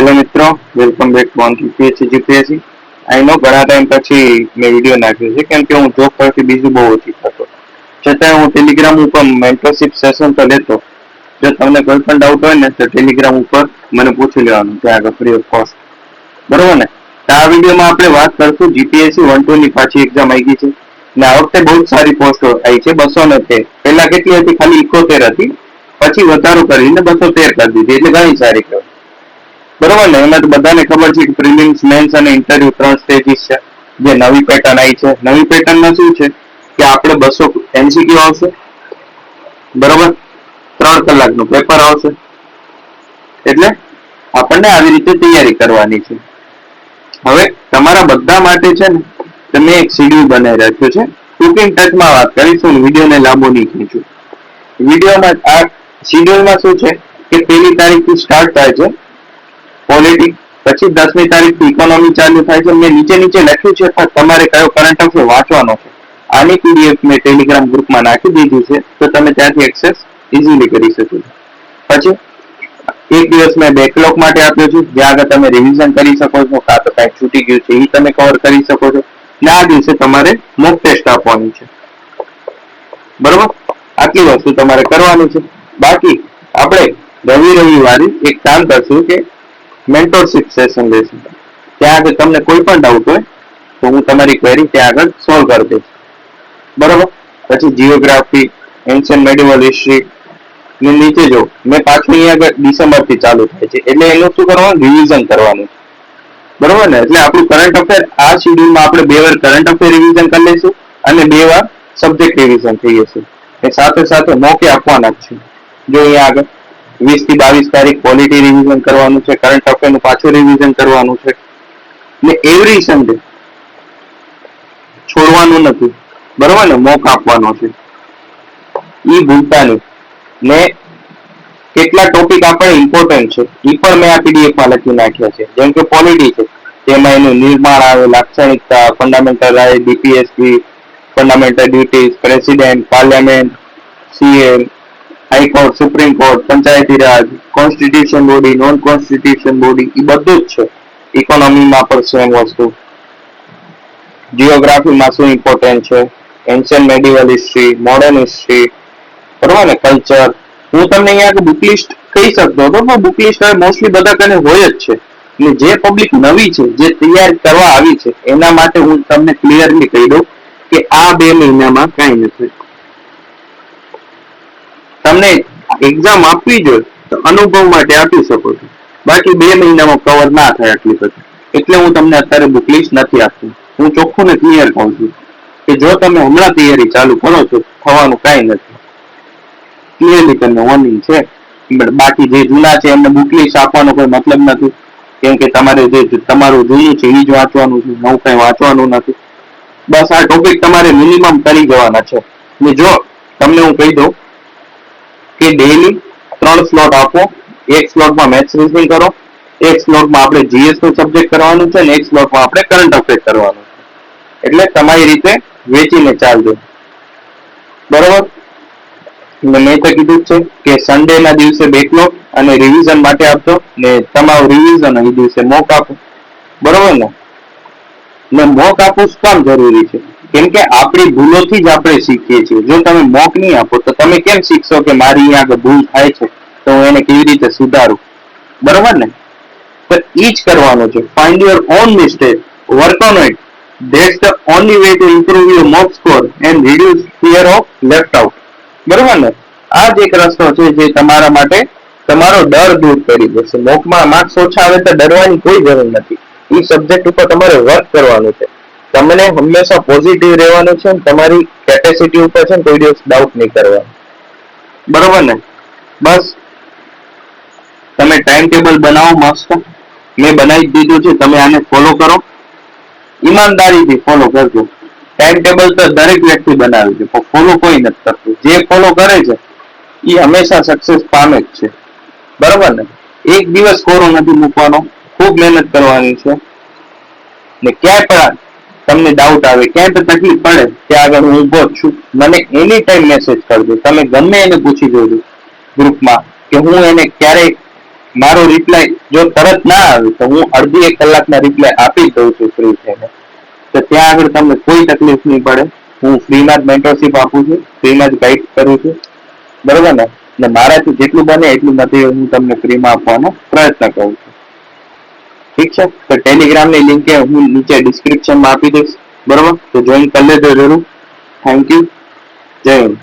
Hello મિત્રો, welcome back to GPSC GPSC. I know ઘણા time પછી મેં વિડીયો નાખ્યો છે કેમ કે હું જોબ પરથી બીજું બહુ ઓછી થતો, છતાં હું ટેલિગ્રામ ઉપર મેન્ટરશિપ સેશન તો લેતો. જો તમને કોઈ પણ ડાઉટ હોય ને તો ટેલિગ્રામ ઉપર મને પૂછી લેવાનું, ત્યાં આગળ ફ્રી ઓફ કોસ્ટ. બરોબર ને? આ વિડીયોમાં આપણે વાત કરશું જીપીએસસી 1-2 ની પાછી એક્ઝામ આવી ગઈ છે ને આ વખતે બહુ સારી પોસ્ટો આવી છે. 213. પહેલા કેટલી હતી? ખાલી 71 હતી, પછી વધારો કરીને 213 કરી દીધી, એટલે ઘણી સારી કહેવાય. બરોબર ને? એમાં તો બધાને ખબર છે કે પ્રિલિમ્સ, મેન્સ અને ઇન્ટરવ્યુ 3 સ્ટેજીસ છે. જે નવી પેટર્ન આવી છે, નવી પેટર્નમાં શું છે કે આપણે 200 MCQ આવશે, બરોબર, 3 કલાકનું પેપર આવશે. એટલે આપણને આવી રીતે તૈયારી કરવાની છે. હવે તમારા બધા માટે છે ને તમે એક શેડ્યુલ બનાવી રાખ્યો છે. કુકિંગ ટચમાં વાત કરીશું, વિડીયોને લાંબો નહીં ખેંચું. વિડીયોમાં આ શેડ્યુલમાં શું છે કે 1લી તારીખથી સ્ટાર્ટ થાય છે પોલિટિક્સ, પછી 10મી તારીખથી ઇકોનોમી ચાલુ થાય છે. મેં નીચે લખ્યું છે પણ તમારે કયો કરંટ અફેર વાંચવાનો છે આની પીડીએફ મેં ટેલિગ્રામ ગ્રુપમાં નાખી દીધી છે, તો તમે ત્યાંથી એક્સેસ ઇઝીલી કરી શકો છો. પછી એક દિવસ મેં બેકલોગ માટે આપ્યો છે, જ્યાં આગળ તમે રિવિઝન કરી શકો છો, કાં તો કાંઈ છૂટી ગયું છે એ તમે કવર કરી શકો છો. ને આ દિવસે તમારે મોક ટેસ્ટ આપવાનું છે. બરોબર? આટલી વસ્તુ તમારે કરવાની છે. બાકી આપણે રવિવારે એક કામ કરશું કે મેન્ટરશિપ સેશન લેશું. ત્યાં આગળ તમને કોઈ પણ ડાઉટ હોય તો હું તમારી ક્વેરી ત્યાં આગળ સોલ્વ કરી દઈશ. બરોબર? પછી જીઓગ્રાફી, એન્શિયન્ટ મેડિવલ હિસ્ટ્રી ને નીચે જો મેં પાછું અહીંયા આગળ ડિસેમ્બરથી ચાલુ થાય છે, એટલે એનું શું કરવાનું? રિવિઝન કરવાનું. બરોબર ને? એટલે આપણું કરંટ અફેર આ શેડ્યુલમાં આપણે 2 વાર કરંટ અફેર રિવિઝન કરી લઈશું અને 2 વાર સબ્જેક્ટ રિવિઝન થઈ જશે. એ સાથે સાથે મોકે આપવાના જ છે. જો અહીંયા આગળ 20 થી 22 તારીખ પોલિટી રિવિઝન કરવાનું છે, કરંટ અફેરનું પાછું રિવિઝન કરવાનું છે. ને એવરી સન્ડે છોડવાનું નથી. બરોબર ને? મોક આપવાનો છે, ઈ ભૂલતા નહીં. ને કેટલા ટોપિક આપણે ઇમ્પોર્ટન્ટ છે એ પણ મેં આ પીડીએફ માં લખી નાખ્યા છે. જેમ કે પોલિટી છે, તેમાં એનું નિર્માણ આવે, લાક્ષણિકતા, fundamental right, DPSP, fundamental duties, president, parliament, CM, high court, supreme court, Panchayati Raj, constitution body, non constitution body, એ બધું જ છે. ઇકોનોમીમાં પણ સેમ વસ્તુ. જીઓગ્રાફીમાં શું ઇમ્પોર્ટન્ટ છે, એન્શિયન્ટ મેડિવલ હિસ્ટ્રી, મોડર્ન હિસ્ટ્રી, બરોબર ને, કલ્ચર. હું તમને અહીંયા બુક લિસ્ટ કહી શકતો હતો, પણ બુક લિસ્ટ હવે મોસ્ટલી બધા કને હોય જ છે. અને જે પબ્લિક નવી છે, જે તૈયાર કરવા આવી છે, એના માટે હું તમને ક્લિયરલી કહી દઉં કે આ 2 મહિનામાં કાંઈ નથી. તમને એક્ઝામ આપવી જોઈએ તો અનુભવ માટે આપી શકો છો, બાકી 2 મહિનામાં કવર ના થાય આટલી બધી. એટલે હું તમને અત્યારે બુક લિસ્ટ નથી આપતું. હું ચોખ્ખું ને ક્લિયર કહું છું કે જો તમે હમણાં તૈયારી ચાલુ કરો છો, થવાનું કાંઈ નથી. ક્લિયરલી તમને વોર્નિંગ છે. બાકી જે જૂના છે એમને બુક લિસ્ટ આપવાનો કોઈ મતલબ નથી, કેમ કે તમારે જે તમારું જૂનું છે એ જ વાંચવાનું છે, નવું કંઈ વાંચવાનું નથી. બસ આ ટોપિક તમારે મિનિમમ કરી જવાના છે. ને જો તમને હું કહી દઉં કે ડેઈલી 3 સ્લોટ આપો. એક સ્લોટમાં મેથ્સ રીઝનિંગ કરો, એક સ્લોટમાં આપણે જીએસ નું સબ્જેક્ટ કરવાનું છે, અને એક સ્લોટમાં આપણે કરંટ અફેર કરવાનું છે. એટલે તમારી રીતે વેચીને ચાલજો. બરોબર? મેં તો કીધું છે કે સન્ડે ના દિવસે બેકલોગ અને રિવિઝન માટે આપજો, ને તમારું રિવિઝન એ દિવસે મોક આપો. બરોબર ને? ને મોક આપવું શું કામ જરૂરી છે? કેમ કે આપણી ભૂલોથી જ આપણે શીખીએ છીએ. જો તમે મોક નહીં આપો તો તમે કેમ શીખશો કે મારી અહીંયા આગળ ભૂલ થાય છે તો હું એને કેવી રીતે સુધારું? બરોબર ને? તો એ જ કરવાનું છે. Find your own mistake, work on it. That's the only way to improve your mock score and reduce fear of left out. બરોબર ને? આ જ એક રસ્તો છે જે તમારા માટે તમારો ડર દૂર કરી દેશે. મોકમાં માર્ક્સ ઓછા આવે તો ડરવાની કોઈ જરૂર નથી. એ સબ્જેક્ટ ઉપર તમારે વર્ક કરવાનું છે. તમને હંમેશા પોઝિટિવ રહેવાનું છે, તમારી કેપેસિટી ઉપર છે, કોઈ દિવસ ડાઉટ નહીં કરવાનું. બરોબર ને? બસ તમે ટાઈમ ટેબલ બનાવો મસ્ત. મેં બનાવી દીધું છે, તમે આને ફોલો કરો, ઈમાનદારીથી ફોલો કરજો. ટાઈમ ટેબલ તો દરેક વ્યક્તિ બનાવે છે, પણ ફોલો કોઈ નથી કરતું. જે ફોલો કરે છે એ હંમેશા સક્સેસ પામે જ છે. બરોબર ને? એક દિવસ કોરો નથી મૂકવાનો, ખૂબ મહેનત કરવાની છે. ને ક્યાંય પણ તમને ડાઉટ આવે, ક્યાંય પણ તકલીફ પડે, ત્યાં આગળ હું ઊભો જ છું. મને એની ટાઈમ મેસેજ કરજો. તમે ગમે એને પૂછી જોજો ગ્રુપમાં કે હું એને ક્યારેય મારો રિપ્લાય જો તરત ના આવે તો હું અડધી 1 કલાકના રિપ્લાય આપી દઉં છું ફ્રી થઈને. તો ત્યાં આગળ તમને કોઈ તકલીફ નહીં પડે. હું ફ્રીમાં જ મેન્ટરશીપ આપું છું, ફ્રીમાં જ ગાઈડ કરું છું, બરોબર ને? અને મારાથી જેટલું બને એટલું મટીરિયલ હું તમને ફ્રીમાં આપવાનો પ્રયત્ન કરું છું. ઠીક છે? તો ટેલિગ્રામની લિંક હું નીચે ડિસ્ક્રિપ્શનમાં આપી દઈશ, બરોબર? તો જોઈન કરી લેજો જરૂર. Thank you. જય હિન્દ.